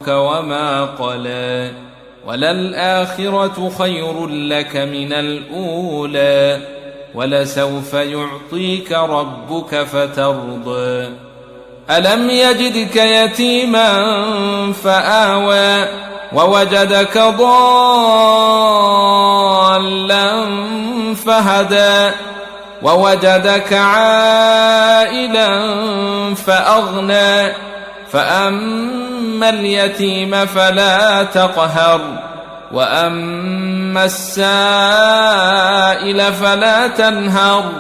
وما قلى وللآخرة خير لك من الأولى ولسوف يعطيك ربك فترضى ألم يجدك يتيما فآوى ووجدك ضالا فهدى ووجدك عائلا فأغنى فأما اليتيم فلا تقهر وأما السائل فلا تنهر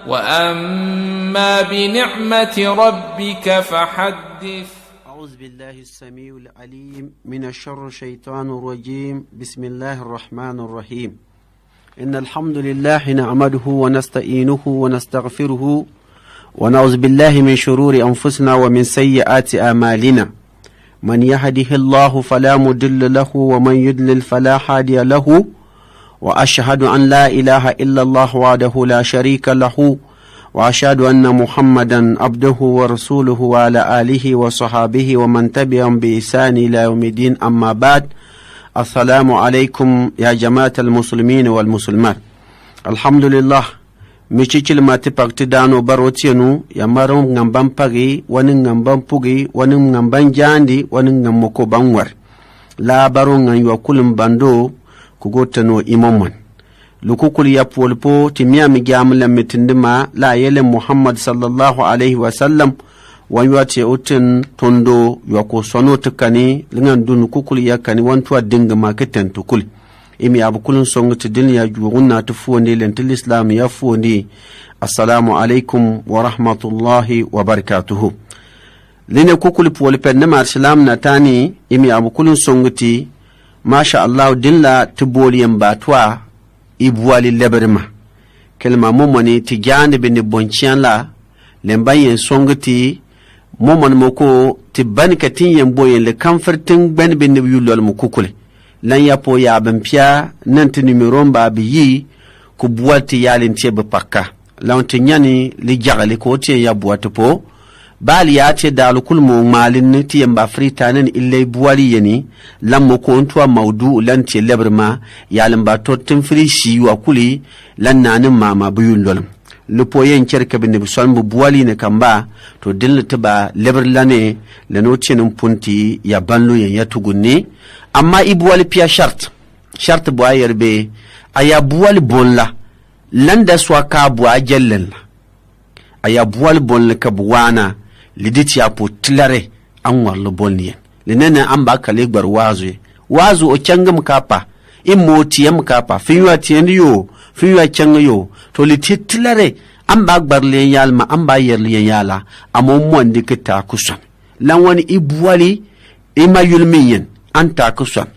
وأما بنعمة ربك فحدث. أعوذ بالله السميع العليم من الشر الشيطان الرجيم. بسم الله الرحمن الرحيم. إن الحمد لله نعمده ونستعينه ونستغفره ونعوذ بالله من شرور أنفسنا ومن سيئات أعمالنا. من يهده الله فلا مضل له ومن يضلل فلا هادي له وأشهد أن لا إله إلا الله وحده لا شريك له وأشهد أن محمدا عبده ورسوله وعلى آله وصحابه ومن تبعهم بإحسان إلى يوم الدين. أما بعد، السلام عليكم يا جماعة المسلمين والمسلمات. الحمد لله michikil mati pakti dano barotienu ya maro ngambam pagi wani ngambam pugi wani ngambam jandi wani ngammoko bangwar la baro nganywa kulim bando kugotano imamman lukukul ya polpo timia migamla mitindima la yele Muhammad sallallahu alaihi wasallam wanywa te utin tondo yako sono tukani lingan dunu kukul ya kani wantuwa dinga maketen tukul imi abukulun songti dunya jugunna tufundi lentil islam ya fundi. Assalamu alaikum wa rahmatullahi wa barakatuhu. Line kukuli puwalipen nama islam na tani imi abukulun songti masha Allah dilla tuboli yambatwa ibuwali leberima kelma momoni ti jande bini bonchian la lembayen songti momon moko ti banikatin yamboyen le kamfertin ben bini yulol mukukuli lan yapo ya bampia nanti numero ba bi ku buwati yalin ce ba pakka lawnti nyani li jagali ko te ya buwati po bali ya ce dalu kulmu malin ti yamba frita nan illai buwali yani lammo ko onto maudu lan ce lebrma yalin ba to tin frishi wa kuli lan nanin mama buyun lolum lupo yen cerka bin son bu buwali ne kamba to dinna tiba lebrlane lano cinin punti ya banlu yan ya tugunni amma ibuwali pia shart bu ayerbe aya buwali bonla landa swaka bu ajellen aya buwali bonla ka buwana liditi apo tilare an warlo bolni lenena amba kale gbar wazu o cangam kapa imoti yam kapa fiwa tienyo fiwa chanyo to lititlare amba gbar le yalma amba yerle yala amon mondi kita kusan lan wani ibuwali ima yulmiyen anta kusan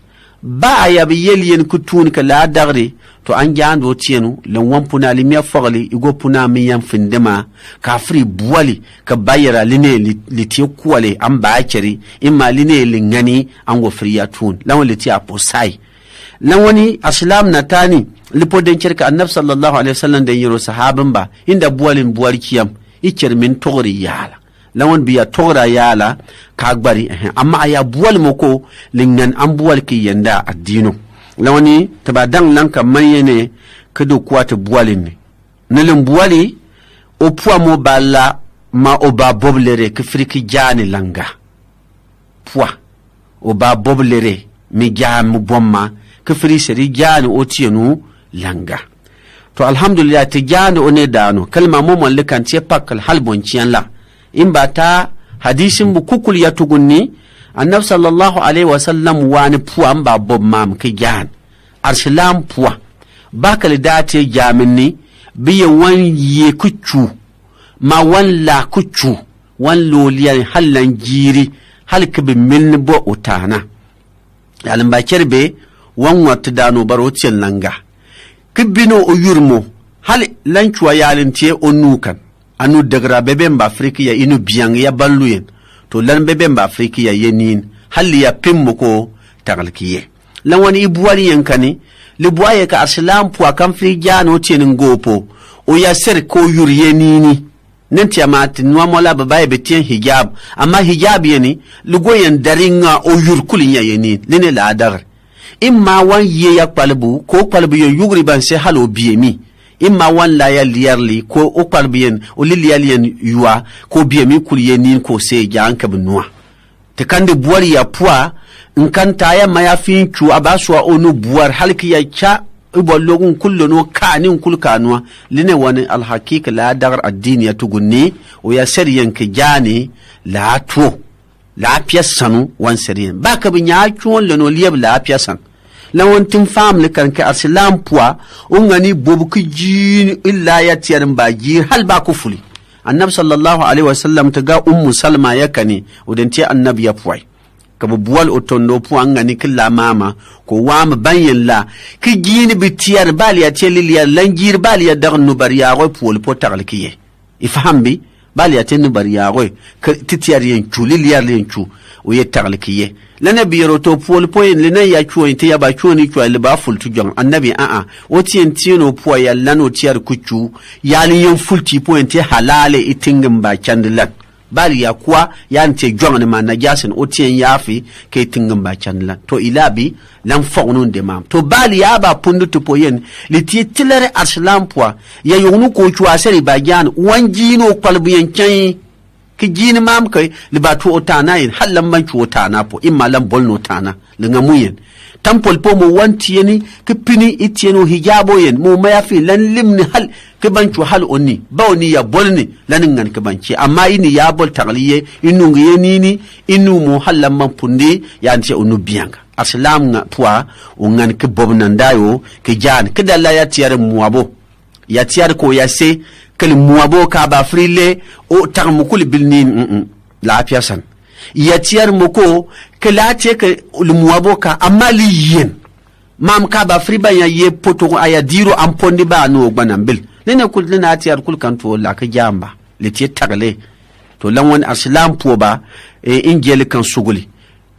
ba ya bi yeliyen kutun ka la dagre to an jando tienu lan wampuna limya fogli igo puna miyan findema ka fri buwali ka bayira line litiye kuwale an ba akeri imma line lingani an go friya tun lan wali ti aposai lan wani aslam na tani lipo den kirka annab sallallahu alaihi wasallam da yiro sahaban ba inda buwalin buwar kiyam ikir min togri yala lawan biya togra yala ka gbari amma aya buwal moko lingan an buwal ki yanda addino lawani tabadan lanka mayene kedo kwata buwalin ne nilin buwali o puwa mo balla ma o ba boblere ke friki jani langa puwa o ba boblere mi jam bomma ke fri seri jani o tienu langa to alhamdulillah te jani one dano kalma mo mon le kan tie pakal halbon cian la imbata hadisin bu kukul ya tugunni annab sallallahu alaihi wasallam wani puwa amba bob mam ke jan arsalam puwa bakal date jaminni biye wan ye kuchu ma wan la kuchu wan loliyan hallan jiri halkabi min bo utana yalan ba kerbe wan wat dano barotin langa kibino uyurmo hal lanchuwa yalin tie onukan anu dagra bebemba afriki ya inu biyang ya balluyen to lan bebemba afriki ya yenin halli ya pimmo ko tagalkiye lan wani ibuwali yankani libuwaye ka arsalam puwa kan fi jano tinin gopo o ya ser ko yuriye nini nanti amati nwa mola baba betien hijab amma hijab yani lugo yan daringa o yurkulin ya yani lene la adar imma wan ye ya qalbu ko qalbu yo yugri ban se halo biemi imma wan la ya liyarli ko o qalbu yen o liyaliyen yuwa ko biemi kul yenin ko se janka bunwa te kande buwar ya puwa nkanta ya maya finchu abaswa onu buwar halki ya cha ibollogun kullu no kanin kulkanwa line wani alhaqiqa la dagar addini ya tugunni o ya sariyan ke jani la to la piyasanu wan sariyan baka bin ya chuon le no liyab la piyasan la won tin fam le kan ka aslam puwa ungani bobu ki jin illa ya tiyarin baji hal ba ku fuli annabi sallallahu alaihi wasallam ta ga ummu salma yakani udenti annabi ya puwai kabu buwal otondo puangani kila mama ko wam banyen la ki gini bitiyar bali ya teliliya langir bali ya dagnu bariya go puol potal kiye ifhambi bali ya tenu bariya go titiyar yen chuliliya len chu o yetal kiye lana biyaro to puol poyen lena ya chu inte ya ba chu ni chu le ba ful tu jong annabi a o tien tieno po ya lano tiyar kuchu yali yen fulti pointe halale itingin ba chandilat bali ya kuwa ya nte jongane ma najasin otien yafi ke tingam ba chanlan to ilabi lam fognon de mam to bali ya ba pundu to poyen liti tilere aslam poa ya yonu ko chwa seri ba jan wanjino qalbu yen chan ki jini mam kai libatu otana yin hallan man chu otana po imma lam bolno tana linga muyen tampol po mo wanti yeni ki pini itieno hijabo yen mo mayafi lan limni hal ke banchu hal onni bawni ya bolni lanin ngan ke banchi amma ini ya bol tagliye inu ngiyenini inu mo hallam man pundi yanti unu bianga aslam nga pwa ungan ke bobnan dayo ke jan ke dalla ya tiyar muabo ya tiyar ko ya se kal muabo ka ba frile o tagmukul bilnin la piasan ya tiyar muko ke la te ke muabo ka amma liyen mam ka ba friba ya ye poto aya diro ampondi ba no gbanambil nene kul lina tiyar kul kan to la ka jamba le ti tagle to lan won aslam po ba ingel kan suguli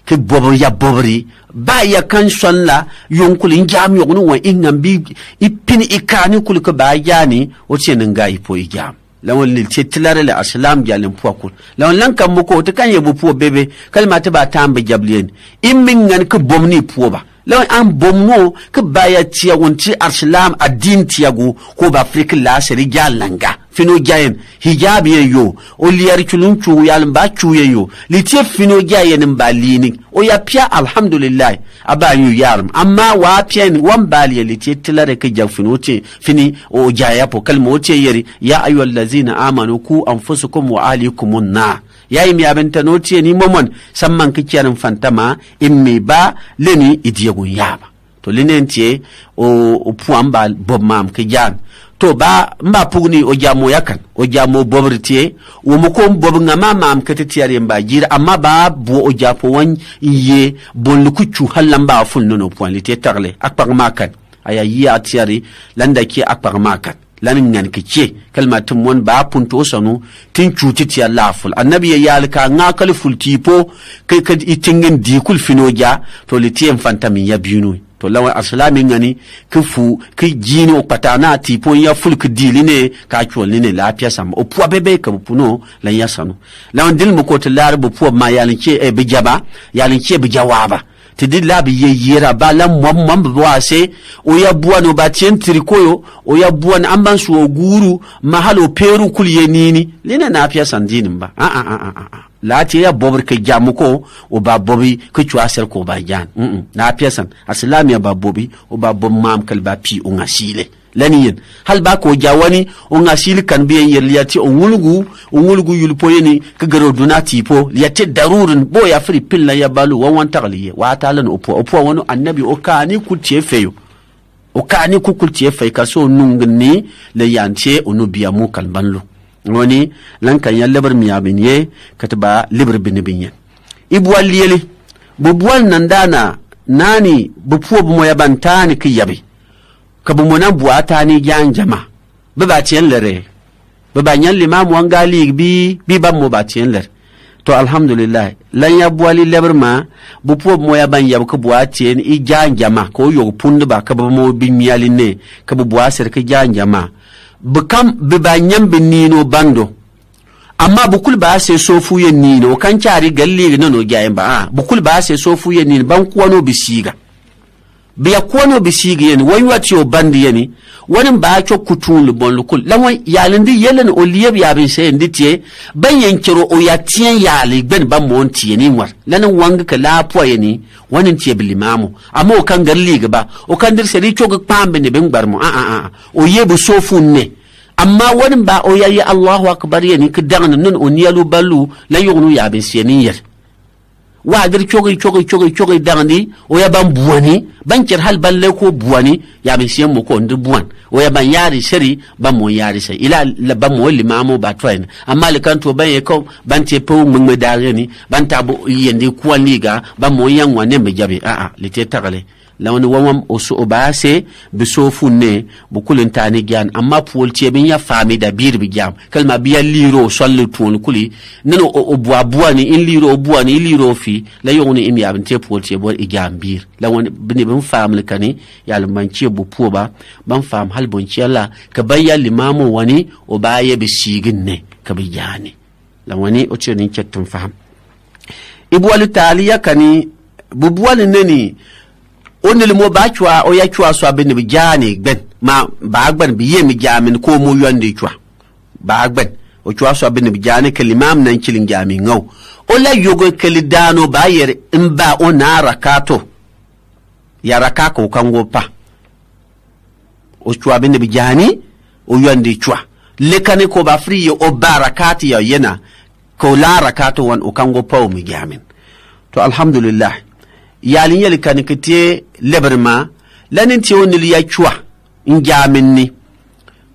ke bobo ya bobri ba ya kan sonla yonkul injam yognu wa ingambi ipini ikani kul ko ba yani o tien ngai po ijam lawon lil tilare le aslam jalen po kul lawon lan kan muko to kan yebu po bebe kalma ta ba tambe jablien immin ngan ko bomni po ba lawan an bomno ke baya tiya wonti aslam adin tiyago ko ba afrika la seri jalanga fino jayen hijab yo o liyar culuncu yalin ba cuye yo litie fino jayen balini o ya pia alhamdulillah aba yu yarum amma wa pia ni wan bali litie tilare ke jaw fino ti fini o jaya po kalmo ti yeri ya ayyuhallazina amanu ku anfusukum wa alikumun na yayi mi abenta noti ni momon samman kikiyarin fantama immi ba leni idiyegun yaba to linentie o puamba bob mam kijan to ba mba pugni o jamo yakan o jamo bobritie wo mo ko bob ngama mam ketetiare mba jira amma ba bo o japo wan ye bon lukuchu halamba ful nono point lite tarle akpag makan aya yi atiari landa ki akpag makan lanin ngan kice kalmatin won ba punto sanu tin cuti ti Allah ful annabi ya yalka ngakal ful tipo kai kad itingin dikul finoja to litien fantami ya binu to lawa aslami ngani kifu ki jini o patana tipo ya ful ki diline ka chwol ne lafiya sam o puwa bebe ka puno lan ya sanu lawan dil mu ko to larbu puwa ma yalince e bijaba yalince bijawaba tidi labi ye yera bala mwam bwase o ya buano ba tientri koyo o ya buan amban su guru mahalo peru kulye nini lena na pia sandini mba la ti ya bobr ke jamuko o ba bobi ke chuasel ko ba jan na pia san aslami ya ba bobi o ba bom mam kal ba pi o ngasile laniyen hal ba ko jawani o ngasile kan biyen yerliati o wulgu yulpoyeni ke garo dunati po liyati darurun bo ya fri pilla ya balu wan tagliye wa talan opo wono annabi o kani kutie feyo o kani kukutie fey kaso nungni le yantie onu biya mu kalbanlo woni lan kan ya lebar miyabinye kataba libre binibinye ibwal yele bubwal nandana nani bupuo mo yabantani kiyabi kabu mona buata ni janjama baba tien lere baba nyan limam wangali bi ba mo ba tien lere to alhamdulillah lan ya buali leberma bupuo mo ya ban yab ko buatien i janjama ko yo pundu ba kabu mo bi miyaline kabu buaser ke janjama bukam baba nyam binino bando amma bukul ba sai sofu yen ni no kan cari galli no no gayen ba bukul ba sai sofu yen ni ban kuwa no bisiga biya kuwa no bisiga yen wani wati o bandi yeni wani ba cho kutun bon lukul lawan yalindi yelen o liyab ya bin sai nditiye ban yankiro o ya tiyan yali ben ban mon tiye ni war lanan wanga ka lapuwa yeni wani tiye bilimamu amma o kan galli ga ba o kan dir seri cho ga pambe ne ben barmu o yebu sofu ne amma wani ba o yayi Allahu akbar yani ka dangana nun o niyalu ballu la yugnu ya bin seni yer wa dir chogi dangani o ya ban buwani ban kir hal balle ko buwani ya bin siyan mo ko ndu buwan o ya ban yari seri ban mo yari sai ila la ban mo limamu ba train amma le kan to ban ye ko ban te po mun me dare ni ban ta bo yende ko liga ban mo yan wane me jabe le te tagale lawni wawam o so baase bi sofu ne bu kulin tani gyan amma puol bin ya fami da bir bi jam kalma biya liro sollu tun kuli nano o buani in liro buani liro fi la yoni im ya binte puol bo igam bir lawni bini ban fam le kani ya manci bu puoba ban fam hal bon ciala ka bayya limamu wani o baye bi sigin ne ka bi yani lawni o cenin cettun fam ibwal taliya kani bubuwal neni onel mo ba chwa o ya chwa so abin bi jani gben ma ba gben bi yemi jamin ko mo yonde chwa ba gben o chwa so abin bi jani kalimam nan kilin jami ngaw o la yogo kalidano ba yer imba o na rakato ya rakako kango pa o chwa abin bi jani o yonde chwa lekane ko ba free o barakati ya yena ko la rakato wan o kango pa o mi jamin to alhamdulillah yalin yali kan kite leberma lanin ti woni ya chwa njamin ni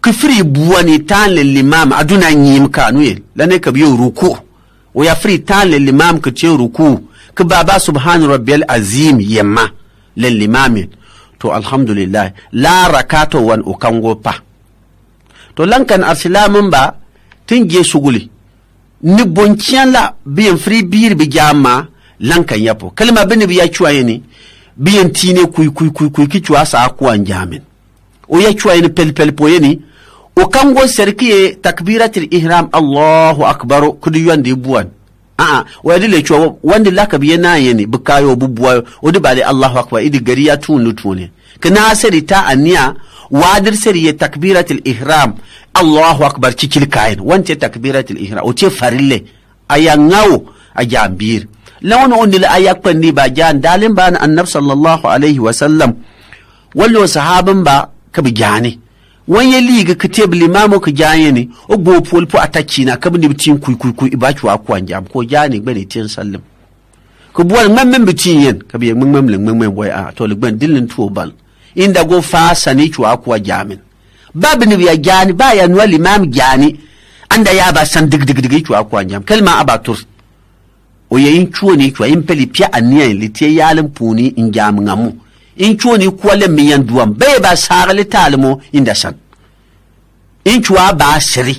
kufri buwani tan le limam aduna nyim kanu yel lanin ka biyo ruku o ya fri tan le limam ka ce ruku ka baba subhan rabbiyal azim yamma le limam to alhamdulillah la rakato wan o kango pa to lankan arsilamun ba tinge suguli ni boncian la biyan fri bir bi jamma lankan yapo kalma bini biya chwa yini biyan tine kuy ki chwa sa ko anjamin o ya chwa yini pel po yini o kango serkiye takbiratul ihram Allahu akbar kudu yandi buwan o yadi le chwa wandi lakabi yana yini bukayo bubuwa o di bale Allahu akbar idi gariya tunu tune kana sari ta aniya wadir sari ya takbiratul ihram Allahu akbar cikil kayin wante takbiratul ihram o ce farille ayangawo a jambir lawan on dil ayak pandi ba jan dalin ba annab sallallahu alaihi wa sallam wallo sahaban ba ka bi jani wanye liga kiteb limamu ka jani ne o go polpo ataki na ka bi bitin kuy ibachu akwan jam ko jani gbani tin sallam ko buwal mamman bitin yen ka bi mamman boy to ligban dilin to bal inda go fa sani chu akwa jamin babu ni ya jani ba ya nwa limam jani anda ya ba san dig chu akwa jam kalma abatur o yayin chuo ni chuo in peli pia ania litie yalin puni in jam ngamu in chuo ni kwale miyan duam be ba sarale talmo inda san in chuo ba siri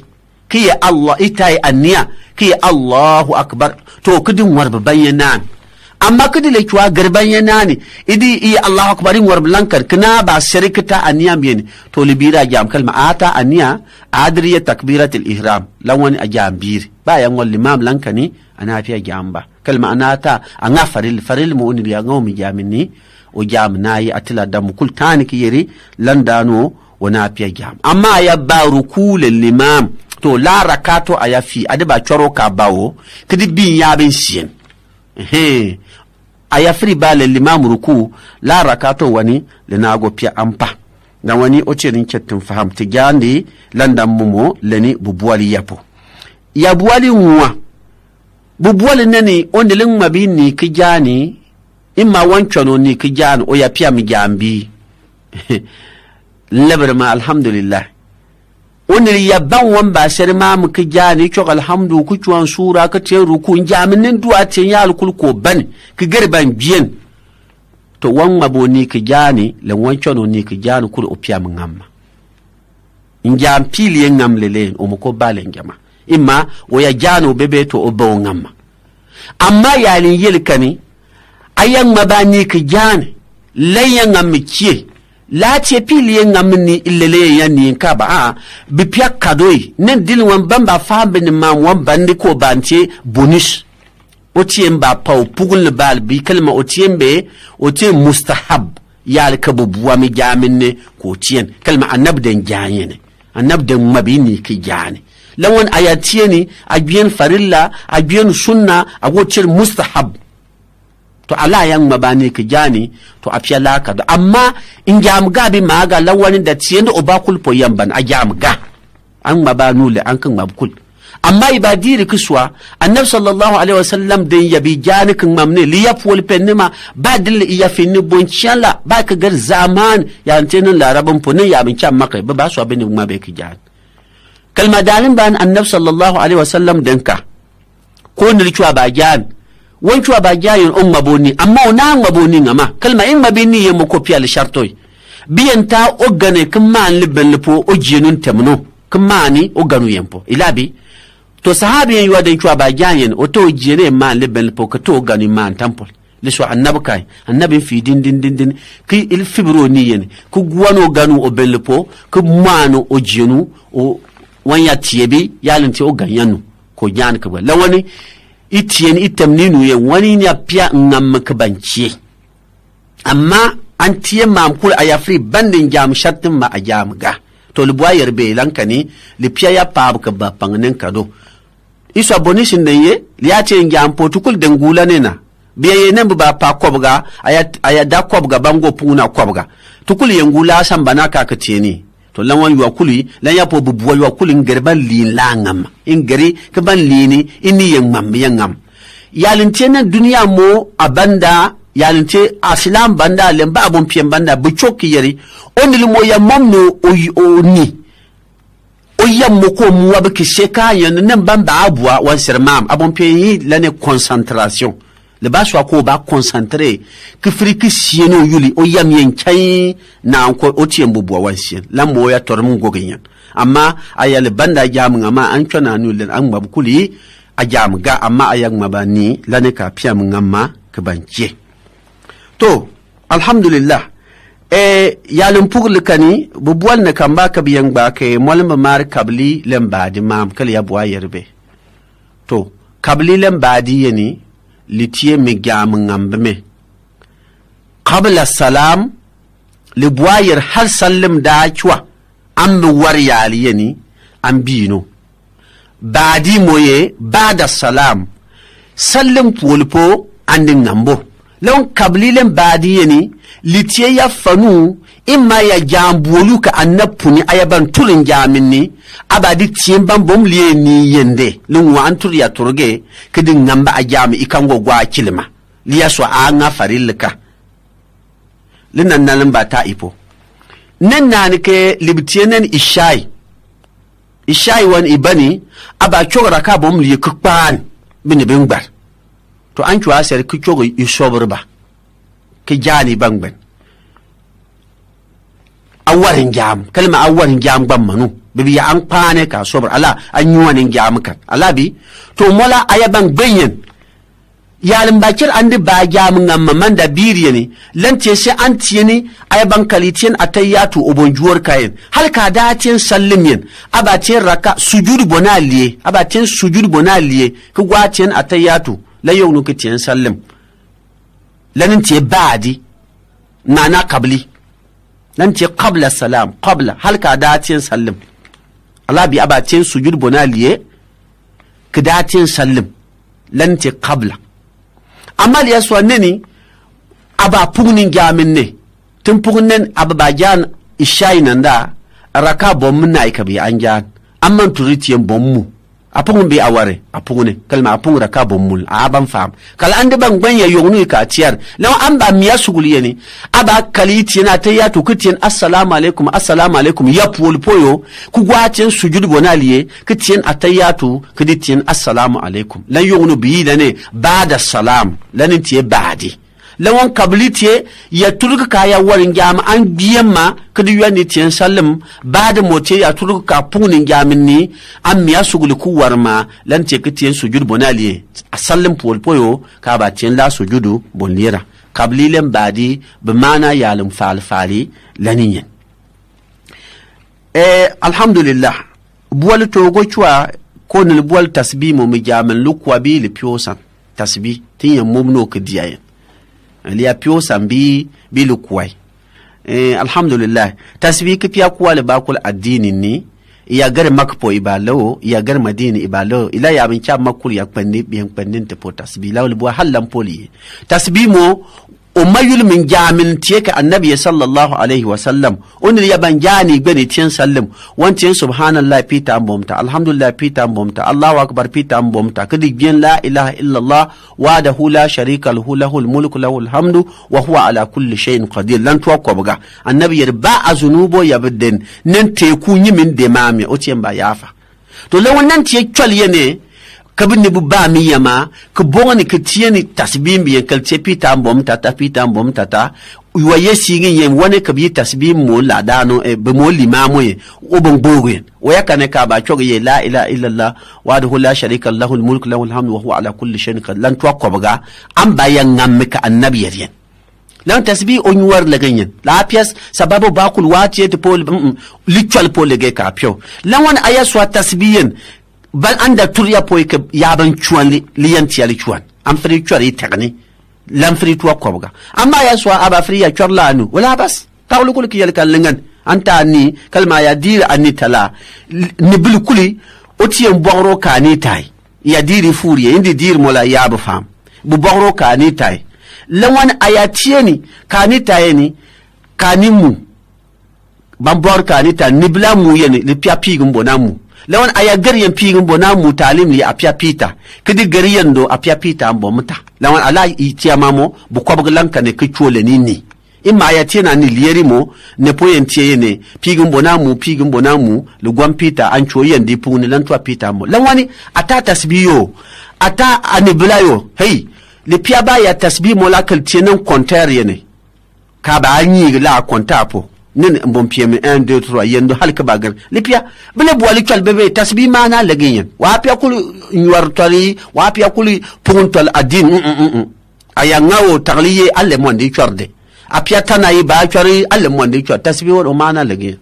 ki Allah itai ania ki Allahu akbar to kudin warba bayanan amma kudi le chuo garban yanani idi Allahu akbar in warba lankar kana ba siri kita ania bien to libira jam kalma ata ania adriya takbiratul ihram lawani ajambir ba yan wal imam lankani ana fiya jamba kalma anata anga faril mu unir ya ngaw mi jamini o jam nayi atila dam kul tani ki yeri landano wana fiya jam amma ya baruku lil imam to la rakato ayafi adiba choro ka bawo kidi bin ya bin sien ayafri ba lil imam ruku la rakato wani linago fiya ampa dan wani o cerin kettin faham ti gandi landan mumo leni bubuwali yapo ya buwali nwa bubuwali nani ondelin mabini kijani imma wanchono ni kijani o ya pia mijambi lebrama alhamdulillah onel ya ban wamba serma mu kijani chok alhamdu ku chuan sura ka te ruku njaminin duwa te yal kul ko ban ki garban bien to wan maboni kijani le wanchono ni kijani kul o pia ngamma njam pili ngam lele o mko bale ngama imma o ya jano bebe to obo ngamma amma yalin yelkani ayan mabani ki jani layan ngammi kie la ce pili ngamni illele yani ka ba bi pia kadoi nen dil wan bamba fa ben ma wan bandi ko banche bonus otien ba pau pugul bal bi kalma otien be otien mustahab ya ka buwa mi jaminne ko tien kalma annabden jayene annabden mabini ki jani lawan ayatieni abiyen farilla abiyen sunna agotir mustahab to ala yang mabani ki jani to afya laka do amma in jam gabi maga lawan da tiyendo obakul po yamban a jam ga an mabanu le an kan mabkul amma ibadiri kiswa annab sallallahu alaihi wasallam den yabi jani kan mamne li yapol penima badil iya finni bonchala ba ka gar zaman ya antenin laraban po ne ya bin kyan maka ba so abin ma be ki jani kalma dalin ban annab sallallahu alaihi wasallam denka ko nirchuwa ba jani wanchuwa ba jayin maboni amma ona maboni ngama kalma in mabini yemo kopi al shartoy biyanta ogane kuma libben lipo ojenun temno kuma ni oganu yempo ilabi to sahabi yen yuwa denchuwa ba jayin oto ojene ma libben lipo ka to oganu ma tampol liswa annabukai annabi fi din ki il fibro ni yen ku gwano ganu obel lipo ku mano ojenu o wanya tiyebi yalinti oganyanu ko jan ka lawani itien itamninu ye wani nya pia ngam kabanci amma an tiye mamkul ayafri bandin jam shatin ma ajam ga to libwa yerbe lankani li pia ya pab ka ba pangnen kado iso abonishin den ye liya ce ngam potukul den gula ne na biya ye nan ba pa kobga aya da kobga bango puna kobga tukul ye ngula san banaka ka tieni to lan yuwa kuli lan ya po bubuwa yuwa kuli ngerban lin langam ingeri ke ban lini ini yengam yalince na duniya mo abanda yalince aslam banda lemba abun piem banda buchoki yeri onili mo ya momno oni oyam mo ko muwa be kisheka yan nan bamba abwa wan sermam abun pie lane concentration le ba so ko ba concentrer ki friki sieno yuli oyam yen kai na ko otiem bubuwa wan sien lambo ya torm ngogin amma ayal banda jam ngama an chona nulen an mabkuli ajam ga amma ayang mabani lane ka piam ngamma ka banche to alhamdulillah yalin pugul kani bubuwal na kamba ka biyan ba ke molma mar kabli lembadi mam kal ya buwa yerbe to kabli lembadi yani litiye mi jam ngambe me qabla salam li buwa yer hal sallim da chwa am war yali yani am bino baadi moye bada salam sallim pulpo andin ngambo lon kablilen baadi yani litiye ya fanu imma ya jambulu ka annapuni ayaban tulin jaminni abadi tiyemban bom liye ni yende lon wa antur ya turge kidin ngamba ajami ikango gwa kilima liya so anga farilka linan nan ba ta ipo nan nan ke libtiyenen ishai wan ibani aba chogara ka bom li kukpan bini bingbar to an chuwa ser ku chogo isoburba ke jani bangban awarin jam kalma awarin jam ban manu bibi ya an pane ka sobur ala an yuwanin jam kan ala bi to mola ayaban gbenyen yalin bakir andi ba jam ngamma manda biriye ne lance sai an tiyeni ayaban kalitiyen atayatu obonjuwar kayen hal ka datin sallimin abatin raka sujud bonaliye abatin sujud bonaliye ku gwatin atayatu la yawnu kitiyen sallim lanin ce baadi nana qabli lan ce qabla salam qabla hal ka datin sallim ala bi abatin sujud bonaliye ku datin sallim lan ce qabla amal yaswa neni aba pugnin jamin ne tun pugnin aba jan ishai nanda raka bom na ikabi anjan amman turitiyen bommu apungun bi aware apungune kalma apung raka bommul aban fam kala ande ban gwanya yognu ka tiyar law an ba miya suguliye ne aba kaliti na ta ya to kitiyen assalamu alaikum ya pol poyo ku gwatin sujud bonaliye kitiyen atayatu kiditiyen assalamu alaikum lan yognu bi da ne bada salam lanin tiye badi lawan kablitiye ya turka kaya warin jama an biyamma kadi yani tiyan sallim bada mote ya turka ka punin jamin ni an miya sugul ku warma lan ce kitiyen sujud bonaliye a sallim polpoyo ka ba tiyan la sujudu bonlira qablilen baadi bi mana yalum fali laniyen alhamdulillah buwal togo chwa ko ne buwal tasbih mo mi jaman lukwa bi le piosan tasbih tin ya mumno ke diayen li ya piosan bi lukwai alhamdulillah tasbih ke pia kwa le bakul addini ni ya gar makpo ibalo ya gar madini ibalo ila ya bin cha makul ya kwanni biyan kwannin te po tasbih lawul bu hallan poli tasbih mo umayul min jamin tiyaka annabi sallallahu alaihi wasallam onil ya banjani gbeni tiyan sallam wanti subhanallah pita ambomta alhamdulillah pita ambomta allahu akbar pita ambomta kadi bien la ilaha illa allah wahdahu la sharika lahu lahul mulku lahul hamdu wa huwa ala kulli shay'in qadir lan to ko buga annabi yarba azunubo yabden nan teku nyimin de mami o tiyan ba yafa to lawan nan tiye chol yene kabin bu ba mi yama ka bongani ka tiyani tasbih bi kal ce pita mbom tata wa yesi ngin yem wani ka bi tasbih mo la dano be mo limamu ye o bon bogen o yakane ka ba choge ye la ilaha illallah wahdahu la sharika lahu al mulku lahu al hamdu wa huwa ala kulli shay'in qadir lan to ko baga am bayan ngamme ka annabi yen lan tasbih on war la ganyen la pièce sababu bakul wati te pol litual pol ge ka pio lan wan aya so tasbihin bal anda turya poy ke yaban chuan liyan tiyali chuan am fri chuari tagni lam fri tuwa kobga amma ya so aba fri ya chorla anu wala bas tawlu kul kiyal kalngan anta ni kalma ya dir anni tala ni bil kuli otiyem bongro kani tai ya diri furiye indi dir mola ya bu fam bu bongro kani tai lawan ayatieni kani tai ni kani mu bambor kani ta nibla mu yene li pia pigum bonamu lawan aya garyan pigin bona mu talim li apia pita kidi garyan do apia pita ambo muta lawan ala itiya mamo bu kwabglan kane ke chole nini imma ya tina ni lieri mo ne poyen tiye ne pigin bona mu lu gwam pita an choyen di puni lan to pita mo lawani ata tasbiyo ata aniblayo hey le pia ba ya tasbi mo la kal tienen konter ne ka ba anyi la kontapo nin mbom pieme 1 2 3 yendo halka bagar lipia bele boali tol bebe tasbih mana lagiyen wa pia kul nyortori wa pia kul puntol adin aya ngawo tagliye alle monde chorde apia tanayi ba chori alle monde chorde tasbih wo mana lagiyen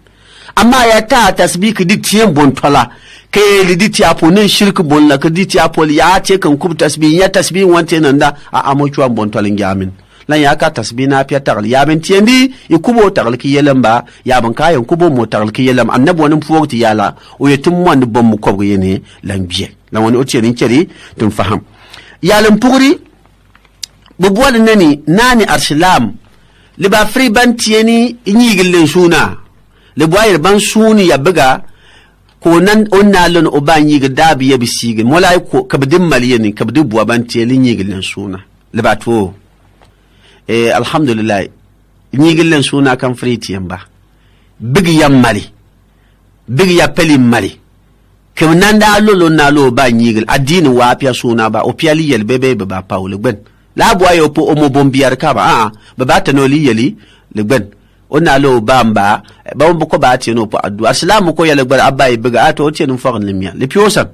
amma ya ta tasbih ki ditien bon tola ke li diti aponin shirk bon la ke diti apol ya ce kan kub tasbih ya tasbih wante nanda a amochwa bon tolin gamin lan ya ka tasbih na fiya tagal ya ben tiendi ikubo tagal ki yelamba ya ban kayan kubo mo tagal ki yelam annabi wani fuwti yala o yetum mon bom mu ko yene lan biye lan wani o tierin ceri tum faham yalan pugri bu bol nani arslam le ba fri ban tieni nyigillen suna le boyir ban suni ya buga ko nan onna lon o ban yigi dabi ya bisigi molay ko kabdin maliyeni kabdi buwa ban tieni nyigillen suna le ba to alhamdulillah nyigillen suna kan friti yamba bigi yam mali bigi ya peli mali kem nanda lolo na lo ba nyigil adini wa pia suna ba o piali yel bebe ba paul gben la boy o po o mo bombiar ka ba ba tanoli yeli le gben ona lo bamba ba mo ko ba ti no po adu asalamu ko yel gben abay biga ato ti no fagan limya le piosan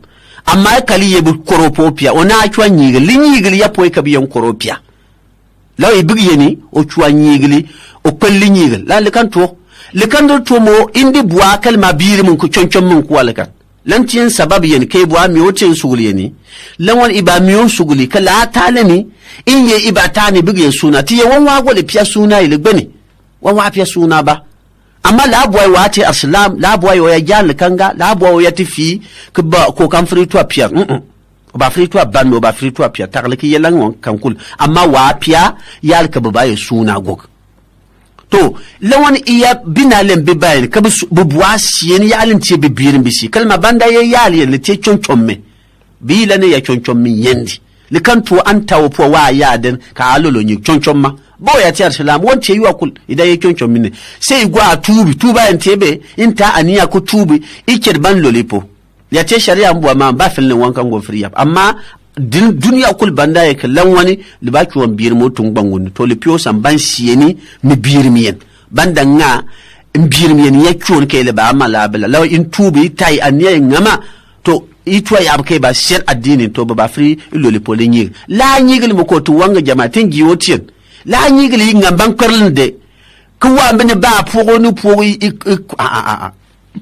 amma kali yebu koropopia ona chwa nyigil ya po ka biyan koropia law ibigi yeni o chwa nyigili o pelli nyigil la le kan to mo indi bua kalma biri mun ko chonchon mun ko wala kan lan tin sabab yeni kay bua mi o tin suguli yeni lan won iba mi o suguli kala talani in ye iba tani bigi suna ti ye won wa gole pia suna ile gbeni won wa pia suna ba amma la boy wati aslam la boy o ya jan kanga la boy o ya tifi ko kan frito pia ba frito ban no ba frito pia tagliki yelan won kankul amma wa pia yal ka ba ye suna gog to lawan iya binalen be bayin ka bu buwasi yen yalin ce be birin bisi kalma banda ye yali yen te chonchomme bi lane ya chonchomme yendi likanto anta wo po wa yaden ka alolo nyi chonchomma bo ya tiyar salam won ce yiwa kul idan ye chonchomme ne sai gwa tuba en tebe inta aniya ko tubi ikir ban lolipo ya ce shari'a mbuwa ma ba filin wankan go free amma duniya kul banda ya kallan wani libaki wan biyar motun bangun to lipiyo san ban siyeni mi biyar miyen banda nga biyar miyen ya kiwon kai ba amma labala law in tubi tai aniya ngama to itwa ya kai ba shir addinin to ba free lolipo le nyig la nyigil mo ko to wanga jama'atin giwotin la nyigli ngam ban karlinde ku wa mbene ba pogo nu pogo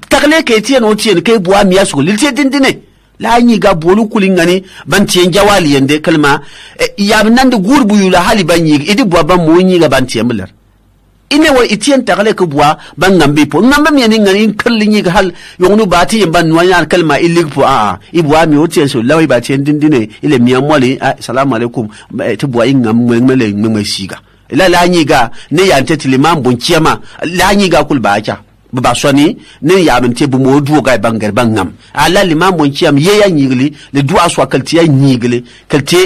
tagle ke tien o tien ke bua miya su lilti dindine la nyiga bolu kulingani ban tien jawali yende kalma ya nan da gurbu yula hali ban nyiga idi bua ban mo nyiga ban tien mular ine wa itien tagle ke bua ban ngambe po ngamba mi ni ngani kalli nyiga hal yongnu bati yemban wanya kalma ilig po ibua mi o tien so lawi ba tien dindine ile miya moli assalamu alaikum to bua ingam ngmele shiga la nyiga ne ya ntete limam bon chiama la nyiga kul ba acha ba soni ne ya min te bu modu ga bangar bangam ala limam bon chiam ye ya nyigli le du'a so kalti ya nyigli kalti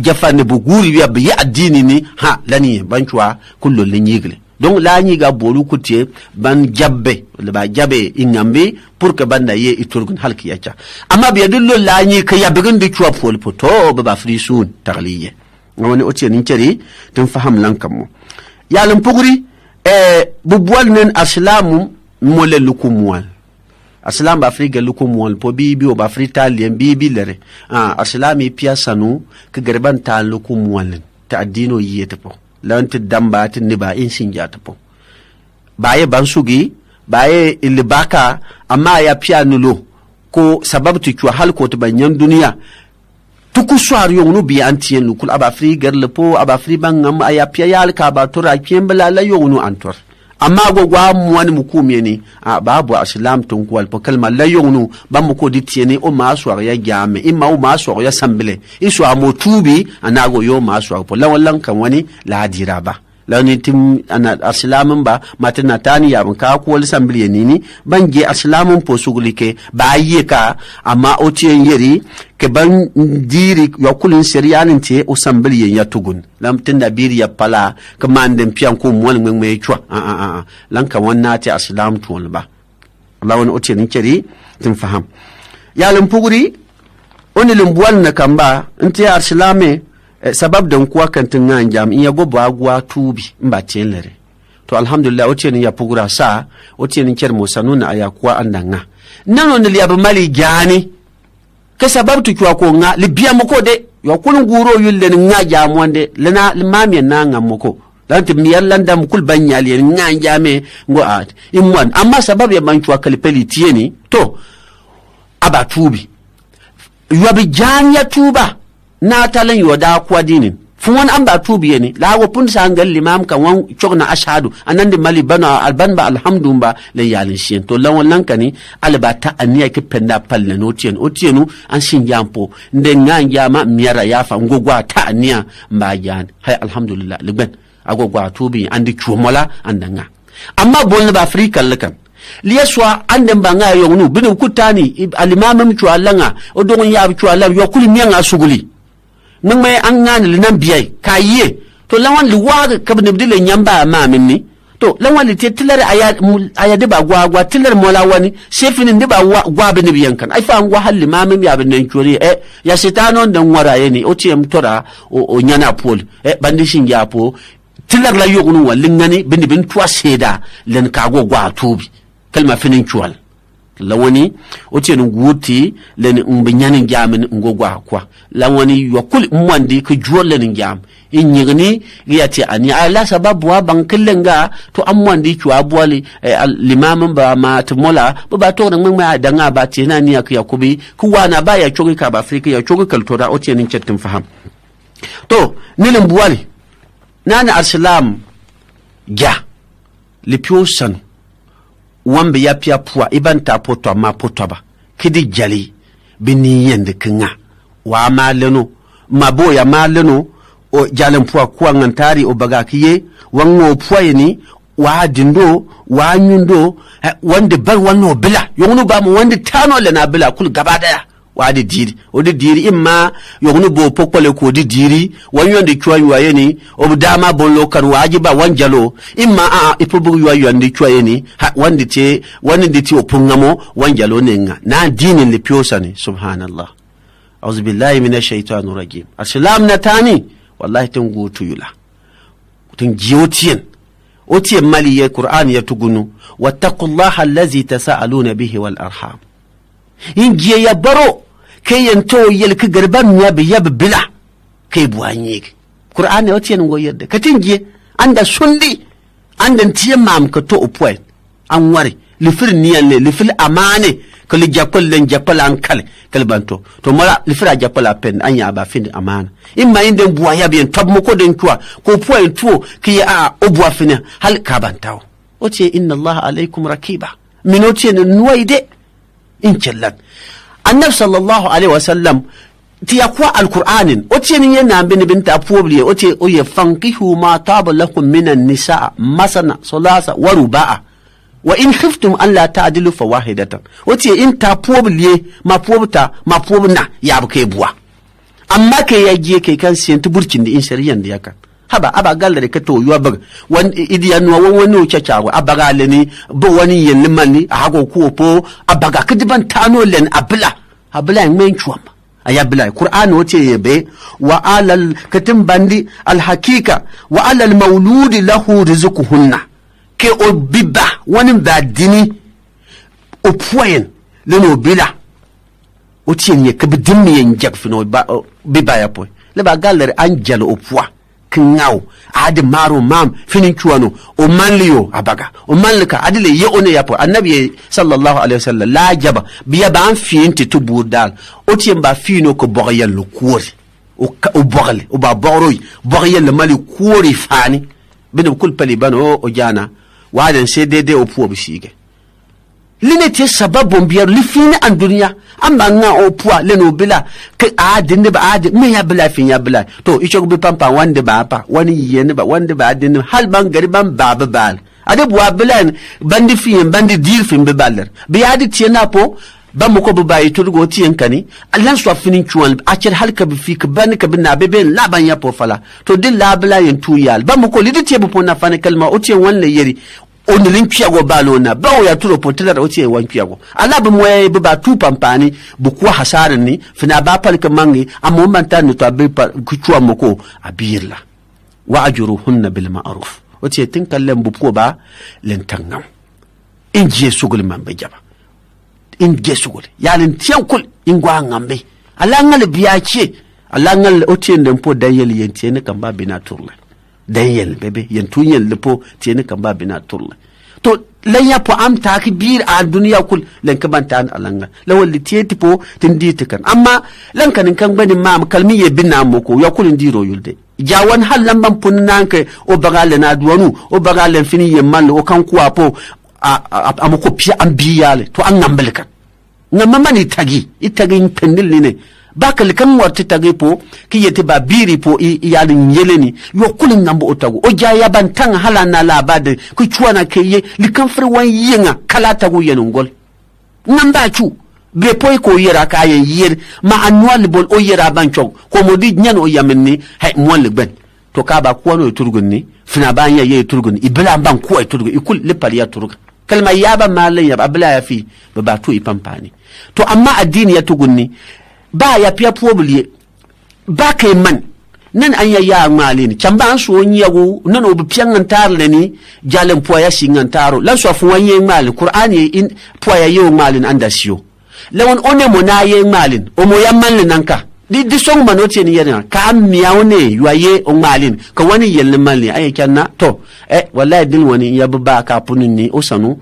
jafa ne bu guri ya bi addini ni ha lani banchwa kullu le nyigli donc la nyiga bolu kutie ban jabbe le ba jabe ingambe pour que banda ye iturgun halki yacha amma bi yadullo la nyi ka ya bigin di chwa pol poto ba frisun tagliye woni otie ni ceri tum faham lankam ya lam pugri bu bol nen aslamu mole lukumwal aslam ba afrika lukumwal po bibi o ba afrita lien bibi lere aslami pia sanu ke gerban ta lukumwal ta addino yete po lant damba tin ne ba in sinjata po baye bansugi baye ilbaka amma ya pia nulo ko sababu tu hal ko to banyan duniya tuku swar yongnu bi antien lukul aba afrika le po aba afrika ngam aya pia yal ka ba tora kiembla la yongnu antor amma gogwa muwani mukumi ni babu aslam tun kwal po kalma la yongnu bam ko ditieni o maswa ya jame imma o maswa ya sambele isu amotubi anago yo maswa po lawan kan wani la diraba lani tim ana aslamin ba matana tani ya ban ka ko wal sambele ni bange aslamin po sugulike ba yeka amma o tien yeri ke ban diri yokulin seriyanin te o sambele ya tugun lam tinda biri ya pala kamanden pian ko mo ngeng me chwa lan kan wanna te aslam tuwal ba Allah wani o tien keri tin faham ya lam puguri oni lumbuwal na kamba nte aslame sabab dan kuwa kantin ngan jam in yago ba gwa tubi mba tenlere to alhamdulillah o tien ya pugura sa o tien ker mo sanuna aya kuwa andanga nano ne liya mali jani ke sabab tu kwa ko nga libiya moko de yo kun guro yulle nga jam wande lana limami na nga moko lanti mi yallanda mukul banyali nga jame ngo at imwan amma sabab ya banchwa kalipeli tieni to aba tubi yobi janya tuba na talan yoda kwa dinin fun an ba tubiye ne la wa pun sangal limam kan wan chogna ashhadu anande mali bana alban ba alhamdulillah le yalin shin to lawan lankani albata aniya ke penda palle no otienu an shin jampo nde nganja ma miara yafa ngogwa ta aniya mba jan hay alhamdulillah liban agogwa tubi andi chumola andanga amma bolna ba afrika lakan liyaswa anden banga yongnu binu kutani alimamam chualanga odon yab chuala yokuli mianga suguli nangmay an ngani linan biyai kayiye to lawan liwa ka bnibdile nyamba ma minni to lawan li tilare aya de ba gwa tilare mola wani shefinin de ba gwa bni biyan kan ai fa ngwa halli ma min ya bnen chori ya setanon dan waraye ni o tiem tora o nyana pol bandi shinja po tilare la yogunu walin ngani bni bin twa seda len ka gwa tubi kalma finin chwal lawani o tien nguti len mbinyani jamin ngogwa kwa lawani yokul mwandi ke juwole ni jam inyigni yati ani ala sababu wa bankilenga to amwandi chwa bwali limam ba ma tmola ba to nan ma danga ba tina ni yakubi kuwana ba ya chogi ka ba afrika ya chogi kaltora o tien chettin faham to nilin bwali nana aslam ja lipiosan wambe ya pia pua ibanta poto ma poto ba kidi jali bini yende kinga wa maleno mabo ya maleno o jalen pua kuwa ngantari o bagakiye wango pua yeni wa dindo wa nyundo wande bar wanno bila yongnu ba mu wande tano le na bila kul gabadaya wa de diri o de diri imma yongnu bo pokole ko de diri wanyonde chwa yuayeni o dama bollo kan wajiba wanjalo imma ipubu yuayende chwayeni wande te wande ti opungamo wanjalo nenga na dinin le piosani subhanallah auzu billahi minash shaitanir rajim assalam natani wallahi tungutu yula tun jiotien otien mali ya qur'an ya tugunu wattaqullaha allazi tasaaluna bihi wal arham ingiye ya baro kayen to yel ka garban ya bi bila kay buanyek qur'ani o tien go yedde katingie anda sundi anda tiye mam ko to opoy an wari li fir niyan le li fil amane ko li jakol len jakol an kale kal banto to mala li fira jakol pen anya ba fin amana imma inde buwa ya bien tab mo ko den tuwa ko point tuo ki a obuwa fina hal ka bantaw o ce inna allah alaikum rakiba minoti ne nuwaide in kellan annabi sallallahu alaihi wasallam ti yakwa alqur'anin o ce ni yana bin binta pobli o ce o ya fanqihu ma taba lakum minan nisa masana salasa wa ruba'a wa in khiftum an la ta'dilu fawahidatan o ce in ta pobli ma pobna ya buke buwa amma ke yaje ke kan siyan tuburkin da in shari'an da yakan haba aba galle ka to yuwa bag wan idiyan wa wani o chachawa abaga le ni bo wani yen mani a hago ku po abaga kidiban tano len abla men chuam ayabla qur'an wote yebe wa alal katim bandi al hakika wa alal mauludi lahu rizquhunna ke o biba wani badini o poyen le no bila o tienye ke bidimmi en jakfino ba biba ya po le ba galle anjal o poa kingaw adi maro mam finin chuano o manliyo abaga o manlika adile ye one yapo annabi sallallahu alaihi wasallam la jaba biya ban finti to burdal o tiemba fino ko bogyal lo kuori o bogle o ba boroy bogyal mali kuori fani bin kul paliban o jana wadan cdd o puo bisige linete sababon biyar lifini an duniya amma nga o puwa leno bila ke adin ba adin me ya bila fin ya bila to icho bi pampa wande ba pa wani yen ba wande ba adin hal ban gari ban baba bal ade buwa bila bandi fin bandi dir fin be baler bi adi tiena po ba mo ko ba yiturgo tien kani allan so finin chuan a cer halka bi fik ban ka bin na bebe la ban ya po fala to din la bila yen tuyal ba mo ko lidi tie po na fane kalma o tien wan le yeri onilin piago balona bawo ya turo potela o tie wan piago ala be moye be ba tu pampani bu ko hasarin ni fina ba palka mangi amma man tan to be ku chuwa moko abirla wa ajruhunna bil ma'ruf o tie tin kallen bu ko ba len tangam in je sugul man be jaba in je sugul yalin tiankul in gwa ngambe ala ngal biya ce ala ngal o tie ndem po dayel yente ne kan ba bina turla dayel bebe yentunyel lepo tiene kamba bina turla to lan ya po am ta ki bir a duniya kul lan ka ban tan alanga lawal li tieti po tindi tikan amma lan kan bani ma kalmi ye bina moko ya kul ndiro yulde jawan hallan ban punnan ke o bagale na duwanu o bagale fini ye mal o kan kuwa po amako pia ambiyale to an ngambel kan ngamma mani tagi itagi pendil ne bakal kan warti tagipo ki yete ba biri po iyalin yeleni yo kulin nambo otago o jaya bantan halana labade ku chuana ke ye likan fri wan yenga kala tago yenungol namba chu be poy ko yera ka yer ma annual bol o yera banchog ko modi nyan o yamenni hay mon ben to ka ba ko no turgunni fina ba ya ye turgun ibla ban ko ay turgun ikul le paliya turgun kalma yaba malin yaba abla ya fi ba to ipampani to amma addini ya tugunni ba ya pia poblie ba kai man nan an ya malin can ba an so nyago nan obi pian tarle ni jalen poya shingan taro lan so fu wanye mal qur'ani in poya yo malin andasio lawon one mo na ye malin o mo yamman nanka di song manote ni yana ka am miyaune yuaye o malin ka wani yelle malin ay kanna to wallahi dil wani ya ba ka punun ni o sanu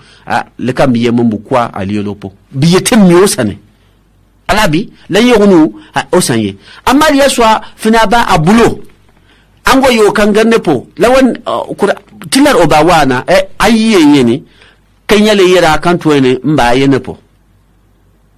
le kam biye mun bukwa aliyolopo biye temmi o sane alabi lan yogunu o sanye amma ya swa fina ba abulo ango yo kan ganne po lawan tilar obawana ayye ni kanyale yera kan to ne mba yene po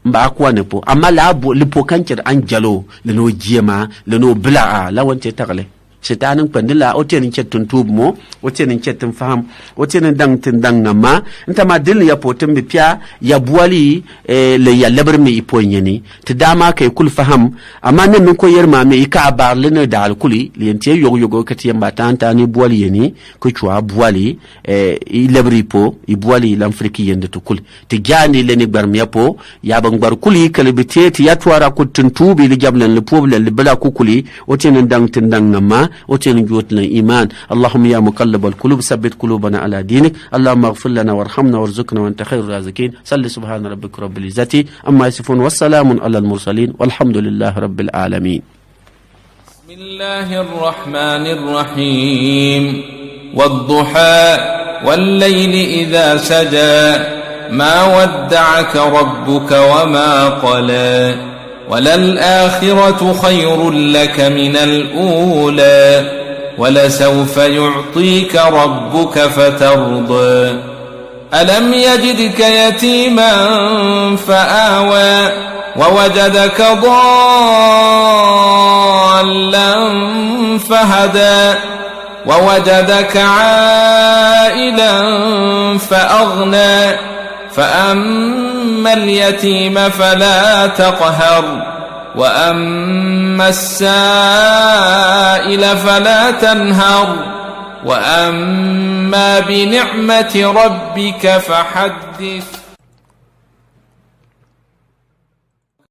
mba kwa ne po amma la bo lipo kancir an jalo le no jema le no bla lawan te takale setanin pandila otenin cettun tubumo otenin cettun faham otenin dang tin dang ngama ntama dil ya potem bi pia ya buwali le ya lebar mi iponyeni ti dama kay kul faham amma nan ko yerma me ika bar le ne dal kuli lente yogo kati yamba tanta ni buwali yeni ko chwa buwali i lebri po i buwali l'Afrique yende to kul ti jani le ni bar mi po ya bang bar kuli kalibite ti ya twara kutun tubi li jablan le pobla le bala kuli otenin dang tin dang ngama وتين جوتنا إيمان اللهم يا مقلب القلوب ثبت قلوبنا على دينك اللهم اغفر لنا وارحمنا وارزقنا وانت خير الرازقين صل سبحان ربك رب العزة أما يصفون والسلام على المرسلين والحمد لله رب العالمين. الله الرحمن الرحيم والضحى والليل إذا سجى ما ودعك ربك وما قلى وللآخرة خير لك من الأولى ولسوف يعطيك ربك فترضى ألم يجدك يتيما فآوى ووجدك ضالا فهدى ووجدك عائلا فأغنى فأما اليتيم فلا تقهر وأما السائل فلا تنهر وأما بنعمة ربك فحدث